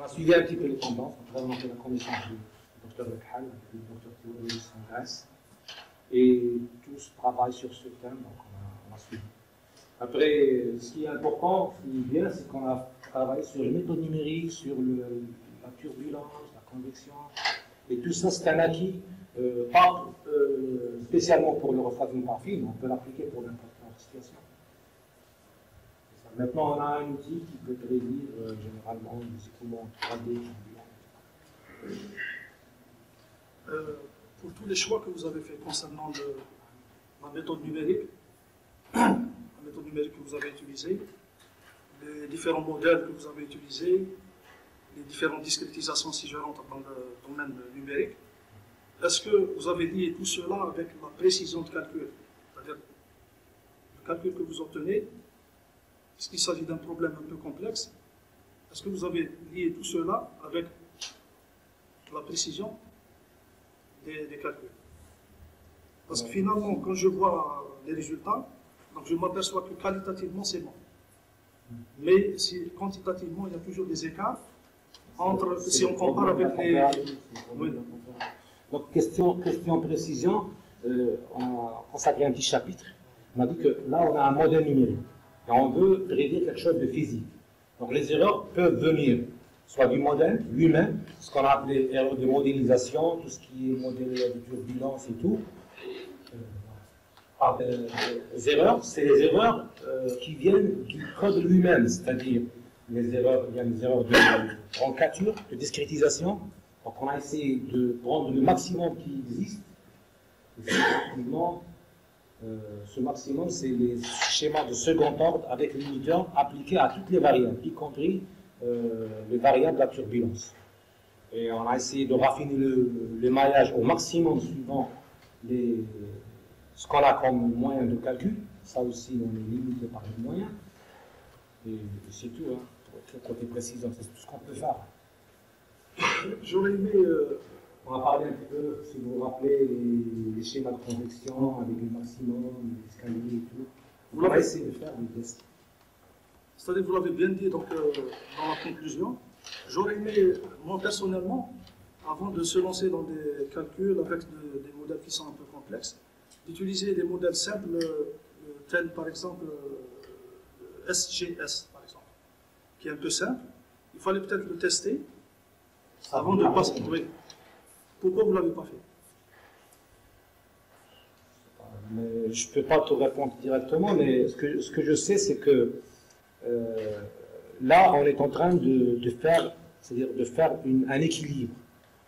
On a suivi un petit peu les tendances. Après, on a fait la commission du docteur Lekhal, du docteur Théodoris en Grèce. Et tous travaillent sur ce thème, donc on a suivi. Après, ce qui est important, ce qui est bien, c'est qu'on a travaillé sur les méthodes numériques, sur la turbulence, la convection. Et tout ça, c'est un acquis, pas spécialement pour le refroidissement par film, on peut l'appliquer pour n'importe quelle situation. Maintenant, on a un outil qui peut prédire généralement les écoulements 3D. Pour tous les choix que vous avez faits concernant la méthode numérique, que vous avez utilisée, les différents modèles que vous avez utilisés, les différentes discrétisations si je rentre dans le domaine numérique, est-ce que vous avez lié tout cela avec la précision de calcul? C'est-à-dire, le calcul que vous obtenez, est-ce qu'il s'agit d'un problème un peu complexe? Est-ce que vous avez lié tout cela avec la précision des calculs? Parce que finalement, quand je vois les résultats, donc je m'aperçois que qualitativement, c'est bon. Mais si quantitativement, il y a toujours des écarts entre, si on compare avec les... Oui. Donc, question précision, on a consacré un petit chapitre. On a dit que là, on a un modèle numérique. Et on veut prédire quelque chose de physique. Donc, les erreurs peuvent venir soit du modèle lui-même, ce qu'on a appelé erreurs de modélisation, tout ce qui est modèle de turbulence et tout. Les erreurs, c'est les erreurs qui viennent du code lui-même, c'est-à-dire les erreurs, il y a des erreurs de rancature, de discrétisation. Donc on a essayé de prendre le maximum qui existe. Et effectivement, ce maximum, c'est les schémas de second ordre avec les limiteurs appliqués à toutes les variables, y compris les variables de la turbulence. Et on a essayé de raffiner le maillage au maximum suivant ce qu'on a comme moyen de calcul. Ça aussi, on est limité par les moyens. Et c'est tout, hein. Côté précision, c'est tout ce qu'on peut faire. J'aurais aimé... On a parlé un petit peu, si vous vous rappelez, les schémas de convection avec le maximum, les escaliers et tout. On va essayer de faire des tests. C'est-à-dire, vous l'avez bien dit donc, dans la conclusion. J'aurais aimé, moi personnellement, avant de se lancer dans des calculs avec des modèles qui sont un peu complexes, d'utiliser des modèles simples, tels par exemple SGS, par exemple, qui est un peu simple. Il fallait peut-être le tester avant de passer. Oui. Pourquoi vous ne l'avez pas fait? Mais je ne peux pas te répondre directement, mais ce que je sais, c'est que là, on est en train de faire, c'est-à-dire de faire un équilibre.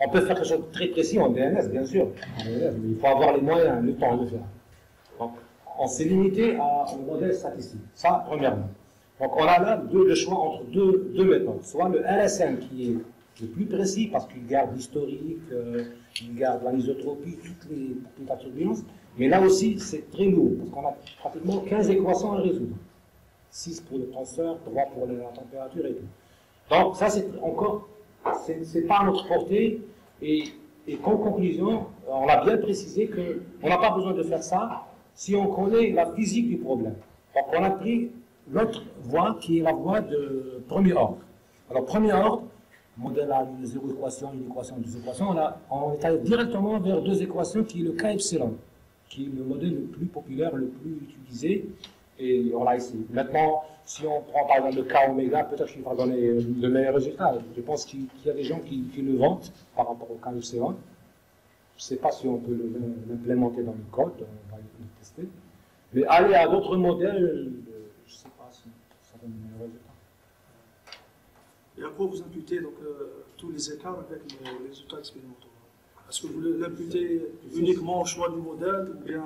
On peut faire quelque chose de très précis en DNS, bien sûr, mais il faut avoir les moyens, le temps de le faire. Donc, on s'est limité au modèle statistique. Ça, premièrement. Donc, on a là le choix entre deux méthodes. Soit le LSM qui est le plus précis parce qu'il garde l'historique, il garde l'anisotropie, toute la turbulence. Mais là aussi, c'est très lourd parce qu'on a pratiquement 15 équations à résoudre. 6 pour le tenseur, 3 pour la température et tout. Donc, ça, c'est encore, c'est pas à notre portée. Et qu'en conclusion, on a bien précisé qu'on n'a pas besoin de faire ça si on connaît la physique du problème. Donc, on a pris l'autre voie qui est la voie de premier ordre. Alors, premier ordre, modèle à une zéro équation, une équation, deux équations, on est allé directement vers deux équations qui est le K epsilon, qui est le modèle le plus populaire, le plus utilisé, et on l'a essayé. Maintenant, si on prend par exemple le K oméga, peut-être qu'il va donner le meilleur résultat. Je pense qu'il y a des gens qui le vantent par rapport au K epsilon. Je ne sais pas si on peut l'implémenter dans le code, on va le tester. Mais aller à d'autres modèles, je ne sais pas si ça donne le meilleur résultat. Et à quoi vous imputez donc, tous les écarts avec les résultats expérimentaux? Est-ce que vous l'imputez uniquement au choix du modèle ou bien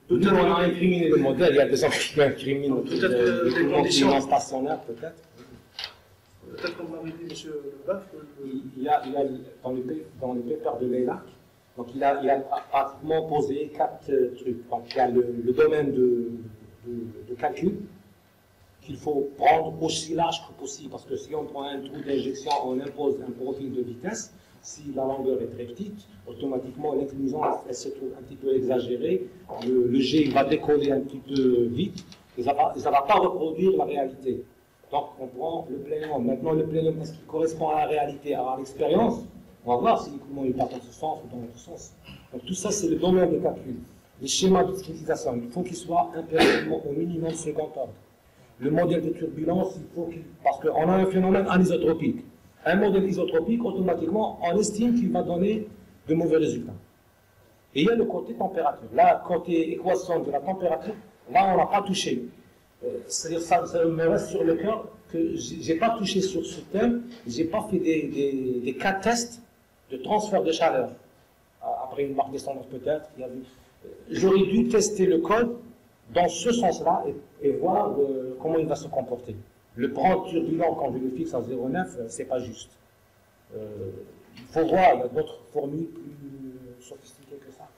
peut-être on a incriminé le modèle, il y a des gens qui incriminent les conditions stationnaires peut-être. Peut-être comme l'avait dit M. Leboeuf. Il y a dans les papers de Leila, donc il a pratiquement posé 4 trucs. Donc il y a le domaine de calcul, qu'il faut prendre aussi large que possible, parce que si on prend un trou d'injection, on impose un profil de vitesse. Si la longueur est très petite, automatiquement l'inclinaison elle se trouve un petit peu exagérée, le G va décoller un petit peu vite, et ça ne va pas reproduire la réalité. Donc on prend le plénium. Maintenant le plénium, est-ce qu'il correspond à la réalité, à l'expérience? On va voir si l'écoulement il part dans ce sens ou dans l'autre sens. Donc tout ça c'est le domaine de calcul. Les schémas de discrétisation, il faut qu'ils soient impérativement au minimum second ordre. Le modèle de turbulence, il faut qu'il... Parce qu'on a un phénomène anisotropique. Un modèle isotropique, automatiquement, on estime qu'il va donner de mauvais résultats. Et il y a le côté température. Là, côté équation de la température, là, on n'a pas touché. C'est-à-dire, ça me reste sur le cœur que je n'ai pas touché sur ce thème, je n'ai pas fait des cas tests de transfert de chaleur. Après une marque descendante peut-être, j'aurais dû tester le code dans ce sens-là et voir comment il va se comporter. Le prendre turbulent quand je le fixe à 0,9, c'est pas juste. Il faut voir, il y a d'autres formules plus sophistiquées que ça.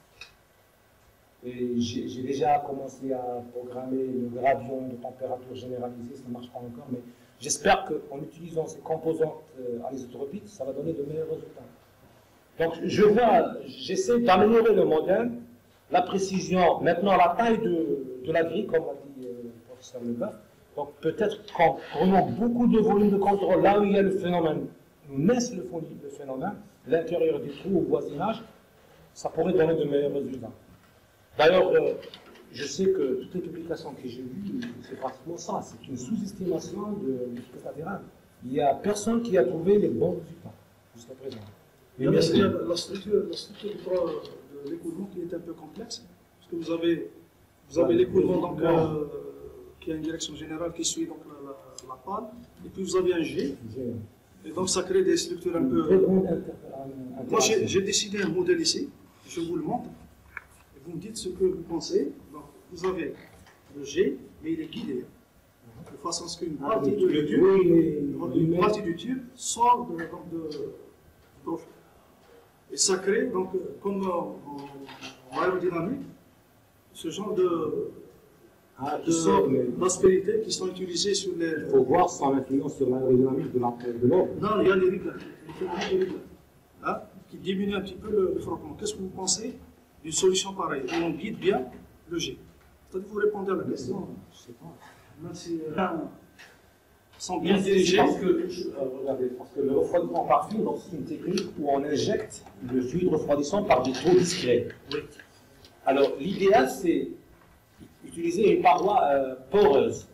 Et j'ai déjà commencé à programmer le gradient de température généralisé, ça ne marche pas encore, mais j'espère qu'en utilisant ces composantes anisotropiques, ça va donner de meilleurs résultats. Donc j'essaie d'améliorer le modèle, la précision, maintenant la taille de la grille, comme l'a dit le professeur Leboeuf. Donc peut-être qu'en prenant beaucoup de volume de contrôle, là où il y a le phénomène, naisse le phénomène, l'intérieur des trous au voisinage, ça pourrait donner de meilleurs résultats. D'ailleurs, je sais que toutes les publications que j'ai vues, c'est pratiquement ça, c'est une sous-estimation de l'efficacité latérale. Il n'y a personne qui a trouvé les bons résultats jusqu'à présent. Il y a la structure de l'écoulement qui est un peu complexe, parce que vous avez l'écoulement qui a une direction générale qui suit donc la panne, et puis vous avez un G, et donc ça crée des structures un peu... Moi j'ai décidé un modèle ici, je vous le montre, et vous me dites ce que vous pensez. Donc vous avez le G, mais il est guidé, de façon à ce qu'une partie du tube sort du profil. Et ça crée, donc, comme en aérodynamique, ce genre d'aspérités qui sont utilisées sur les... Il faut voir son influence sur l'aérodynamique de l'ordre. Non, il y a les rigueurs, qui diminuent un petit peu le frottement. Qu'est-ce que vous pensez d'une solution pareille où on guide bien le G? C'est-à-dire que vous répondez à la question. Je ne sais pas. Même si, sans bien diriger. Regardez, parce que le refroidissement par fil, c'est une technique où on injecte le fluide refroidissant par des trous discrets. Oui. Alors, l'idéal, c'est utiliser une paroi poreuse.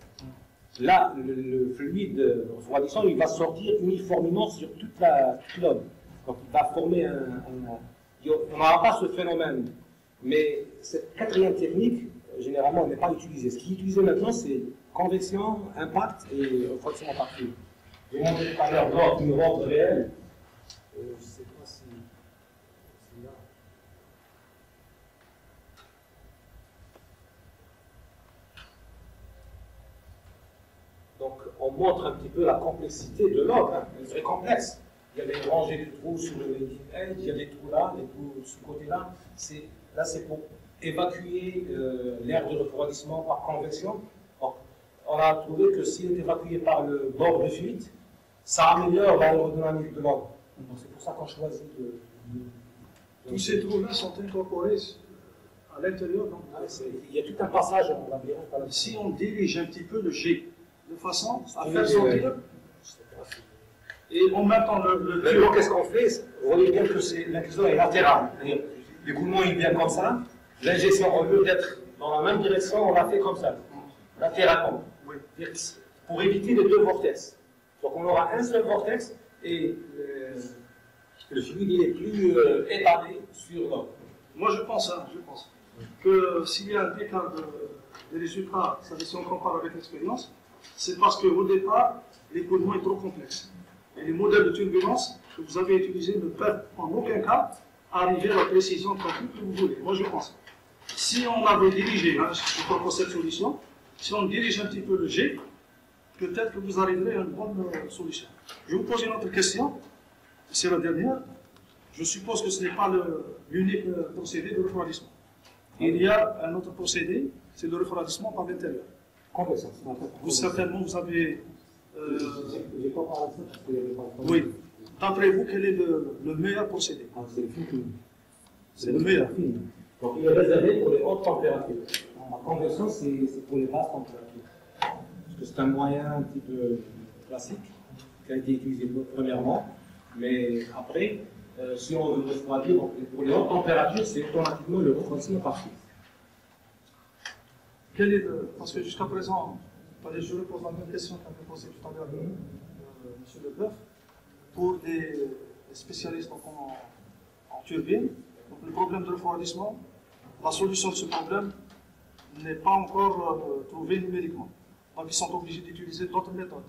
Là, le fluide refroidissant, il va sortir uniformément sur toute l'homme. Donc, il va former on n'aura pas ce phénomène. Mais cette quatrième technique, généralement, elle n'est pas utilisée. Ce qui est utilisé maintenant, c'est convection, impact et refroidissement par fluide. J'ai montré tout à l'heure une ordre réelle. Je ne sais pas si c'est là. Donc, on montre un petit peu la complexité de l'ordre. Hein. Elle est très complexe. Il y a des rangées de trous sur le leading edge, il y a des trous là, des trous de ce côté-là. Là, c'est pour évacuer l'air de refroidissement par convection. Donc, on a trouvé que s'il est évacué par le bord de fuite, ça améliore l'aérodynamique de l'ordre. Donc, c'est pour ça qu'on choisit Tous ces trous-là sont incorporés à l'intérieur. Il y a tout un passage en labyrinthe. Si on dirige un petit peu le G de façon à faire sortir. Et en même temps, maintenant, qu'est-ce qu'on fait? Vous voyez bien que l'inclinaison est latérale. L'écoulement, il vient comme ça. L'injection, au lieu d'être dans la même direction, on l'a fait comme ça, latéralement. Oui. Pour éviter les deux vortex. Donc, on aura un seul vortex et le fluide il est plus étalé sur l'autre. Moi, je pense que s'il y a un écart des résultats, si on compare avec l'expérience, c'est parce qu'au départ, l'écoulement est trop complexe. Et les modèles de turbulence que vous avez utilisés ne peuvent en aucun cas arriver à la précision de calcul que vous voulez. Moi, je pense. Si on avait dirigé, je propose cette solution, si on dirige un petit peu le G, peut-être que vous arriverez à une bonne solution. Je vous pose une autre question, c'est la dernière. Je suppose que ce n'est pas l'unique procédé de refroidissement. Il y a un autre procédé, c'est le refroidissement par l'intérieur. Certainement, vous avez... oui. D'après vous, quel est le meilleur procédé? C'est le meilleur. Donc il est réservé pour les hautes températures. La convection, c'est pour les basses températures. Parce que c'est un moyen un petit peu classique qui a été utilisé premièrement, mais après, si on veut refroidir, pour les hautes températures, c'est automatiquement le refroidissement parfait. Parce que jusqu'à présent, je repose la même question qu'avait posée tout à l'heure M. Leboeuf, pour des spécialistes en turbine. Donc le problème de refroidissement, la solution de ce problème n'est pas encore trouvée numériquement. Donc ils sont obligés d'utiliser d'autres méthodes.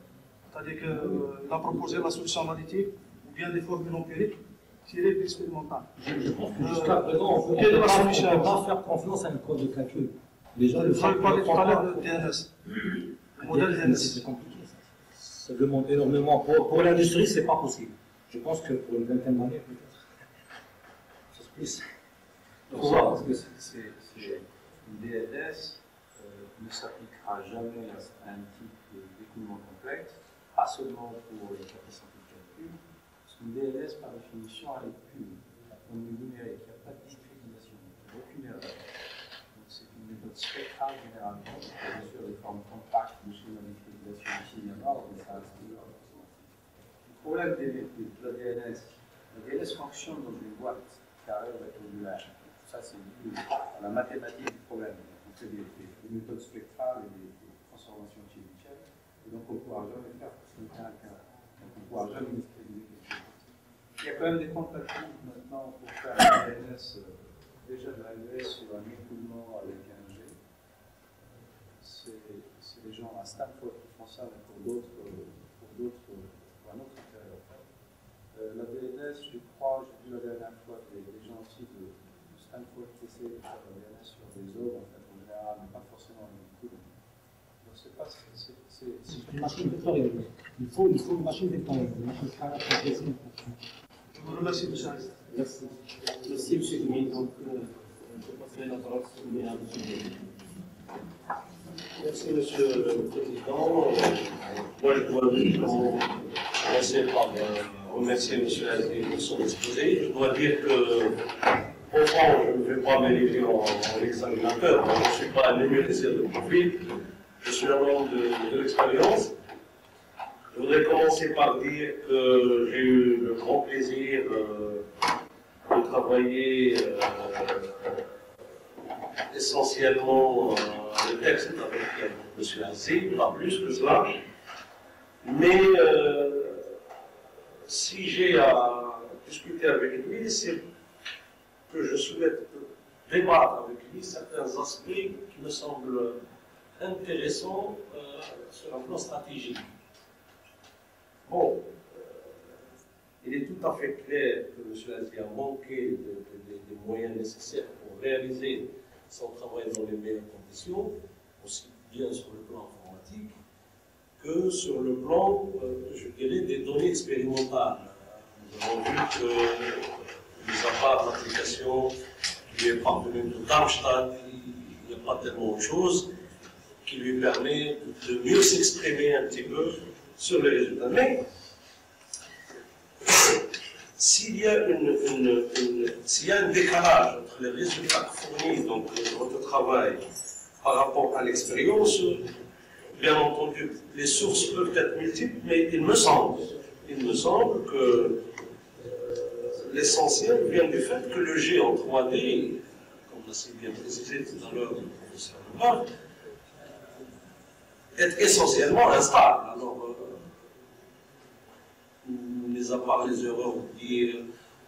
C'est-à-dire qu'il a proposé la solution analytique ou bien des formules empiriques tirées de l'expérimental. Je pense que jusqu'à présent, on ne peut pas faire confiance à une code de calcul. Déjà, vous avez parlé tout à l'heure de DNS. Le modèle DNS. C'est compliqué. Ça demande énormément. Pour l'industrie, ce n'est pas possible. Je pense que pour une vingtaine d'années, peut-être. C'est plus. Pourquoi? Parce que une DNS ne s'appliquera jamais à un type d'écoulement complexe, pas seulement pour les capacités de calcul, parce qu'une DNS, par définition, elle est pure. Au niveau numérique, il n'y a pas de discrétisation, il n'y a aucune erreur. C'est une méthode spectrale généralement, bien sûr des formes compactes de schéma de discrétisation ici et là, mais ça reste toujours. Le problème de la DNS fonctionne dans une boîte carrée rectangulaire. Ça, c'est dû à la mathématique du problème. On fait des méthodes spectrales et des transformations chimiques, et donc on ne pourra jamais faire un carré. Donc on ne pourra jamais discrétiser quelque chose. Il y a quand même des tentatives maintenant pour faire la DNS. Déjà de l'arrivée sur un écoulement avec un G. C'est des gens à Stanford qui font ça, mais pour un autre intérêt en fait. La DNS, je crois, j'ai vu la dernière fois des gens aussi de Stanford qui essaient de faire la DNS sur des hommes en fait en général, mais pas forcément avec des coups. Donc c'est pas. C'est une machine vectorielle. Il faut une machine vectorielle, une machine scalaire progressive. Je vous remercie, M. Aristote. Merci. Merci, M. Gouy. Donc, je passerai la parole à M. Gouy. Merci, Monsieur le Président. Moi, je dois commencer par remercier M. Azri pour son exposé. Je dois dire que, au fond, je ne vais pas m'ériger en examinateur. Je ne suis pas un éméritaire de profil. Je suis un homme de l'expérience. Je voudrais commencer par dire que j'ai eu le grand plaisir de travailler essentiellement le texte avec M. Azzi, pas plus que cela. Mais si j'ai à discuter avec lui, c'est que je souhaite débattre avec lui certains aspects qui me semblent intéressants sur un plan stratégique. Bon, il est tout à fait clair que M. Azzi a manqué des moyens nécessaires pour réaliser son travail dans les meilleures conditions, aussi bien sur le plan informatique que sur le plan, je dirais, des données expérimentales. Nous avons vu que, mis à part l'application qui est parvenue de Darmstadt, il n'y a pas tellement de choses qui lui permet de mieux s'exprimer un petit peu sur les résultats. Mais s'il y a un décalage entre les résultats fournis, donc votre travail, par rapport à l'expérience, bien entendu, les sources peuvent être multiples, mais il me semble que l'essentiel vient du fait que le G en 3D, comme l'a si bien précisé tout à l'heure le professeur Leboeuf, est essentiellement instable. Alors, mis à part les erreurs liées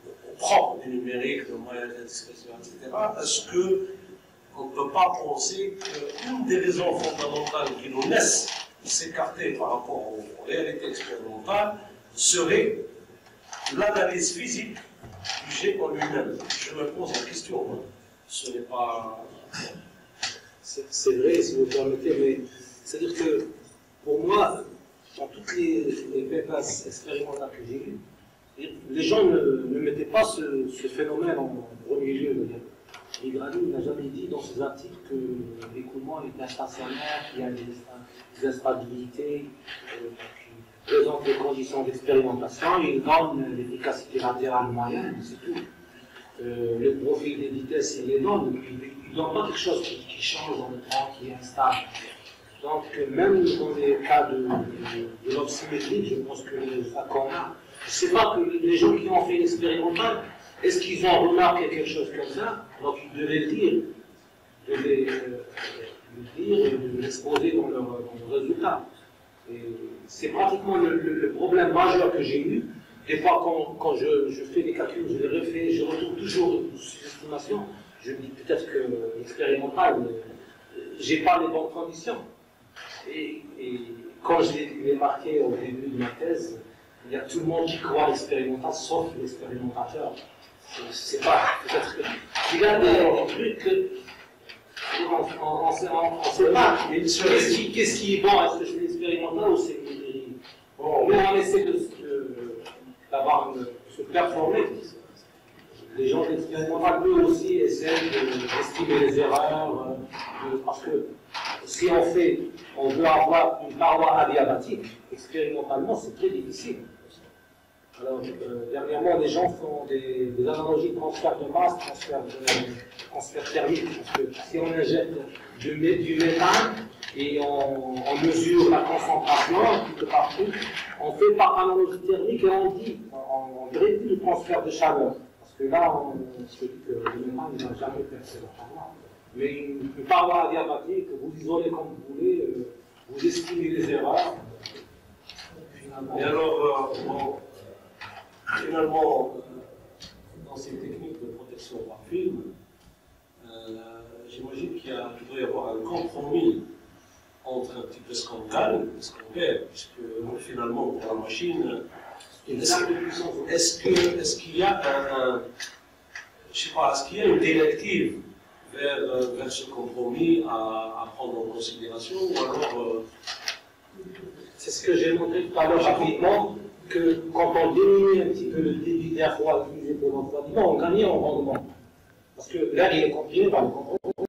au propre du numérique, le moyen de la discrétion, etc., est-ce qu'on ne peut pas penser qu'une des raisons fondamentales qui nous laisse s'écarter par rapport aux réalités expérimentales serait l'analyse physique du G en lui-même? Je me pose la question. Hein. Ce n'est pas... C'est vrai, si vous permettez, mais c'est-à-dire que, pour moi, dans toutes les PFAS expérimentales que j'ai vues, les gens ne mettaient pas ce phénomène en premier lieu. Ligrani n'a jamais dit dans ses articles que l'écoulement était stationnaire, qu'il y a des instabilités, qui présentent des conditions d'expérimentation, il donne l'efficacité latérale moyenne, c'est tout. Le profil des vitesses, il les donne, il ne donne pas quelque chose qui change dans le temps, qui est instable. Donc, même dans les cas de l'ordre symétrique, je pense que ça compte. Je ne sais pas que les gens qui ont fait l'expérimental, est-ce qu'ils ont remarqué quelque chose comme ça? Donc, ils devaient le dire. Ils devaient le dire et l'exposer dans leurs résultats. Et c'est pratiquement le problème majeur que j'ai eu. Des fois, quand je fais des calculs, je les refais, je retrouve toujours ces estimations. Je me dis peut-être que l'expérimental, j'ai pas les bonnes conditions. Et quand je l'ai marqué au début de ma thèse, il y a tout le monde qui croit à l'expérimental, sauf l'expérimentateur. C'est pas, peut-être que. Il y a des trucs que. On ne sait pas. Qu'est-ce qui est bon? Est-ce que je fais l'expérimental ou c'est. Bon, mais on essaie d'avoir se performer. Les gens d'expérimental, eux aussi, essaient d'estimer les erreurs, parce que si on veut avoir une paroi adiabatique, expérimentalement, c'est très difficile. Alors, dernièrement, les gens font des analogies de transfert de masse, transfert thermique, parce que si on injecte du méthane et on mesure la concentration tout partout, on fait par analogie thermique et on réduit le transfert de chaleur. Parce que là, on se dit que le méthane n'a jamais percé la chaleur. Mais une paroi adiabatique, vous isolez comme vous voulez, vous estimez les erreurs. Et alors, finalement, dans ces techniques de protection par film, j'imagine qu'il doit y avoir un compromis entre un petit peu ce qu'on gagne et ce qu'on perd, puisque finalement, pour la machine, est-ce qu'il y a est-ce qu'il y a une directive vers ce compromis à prendre en considération, ou alors c'est ce que j'ai montré tout à l'heure rapidement, que quand on diminue un petit peu le débit d'air froid utilisé pour l'environnement, on gagne en rendement. Parce que l'air il est comprimé par le compresseur.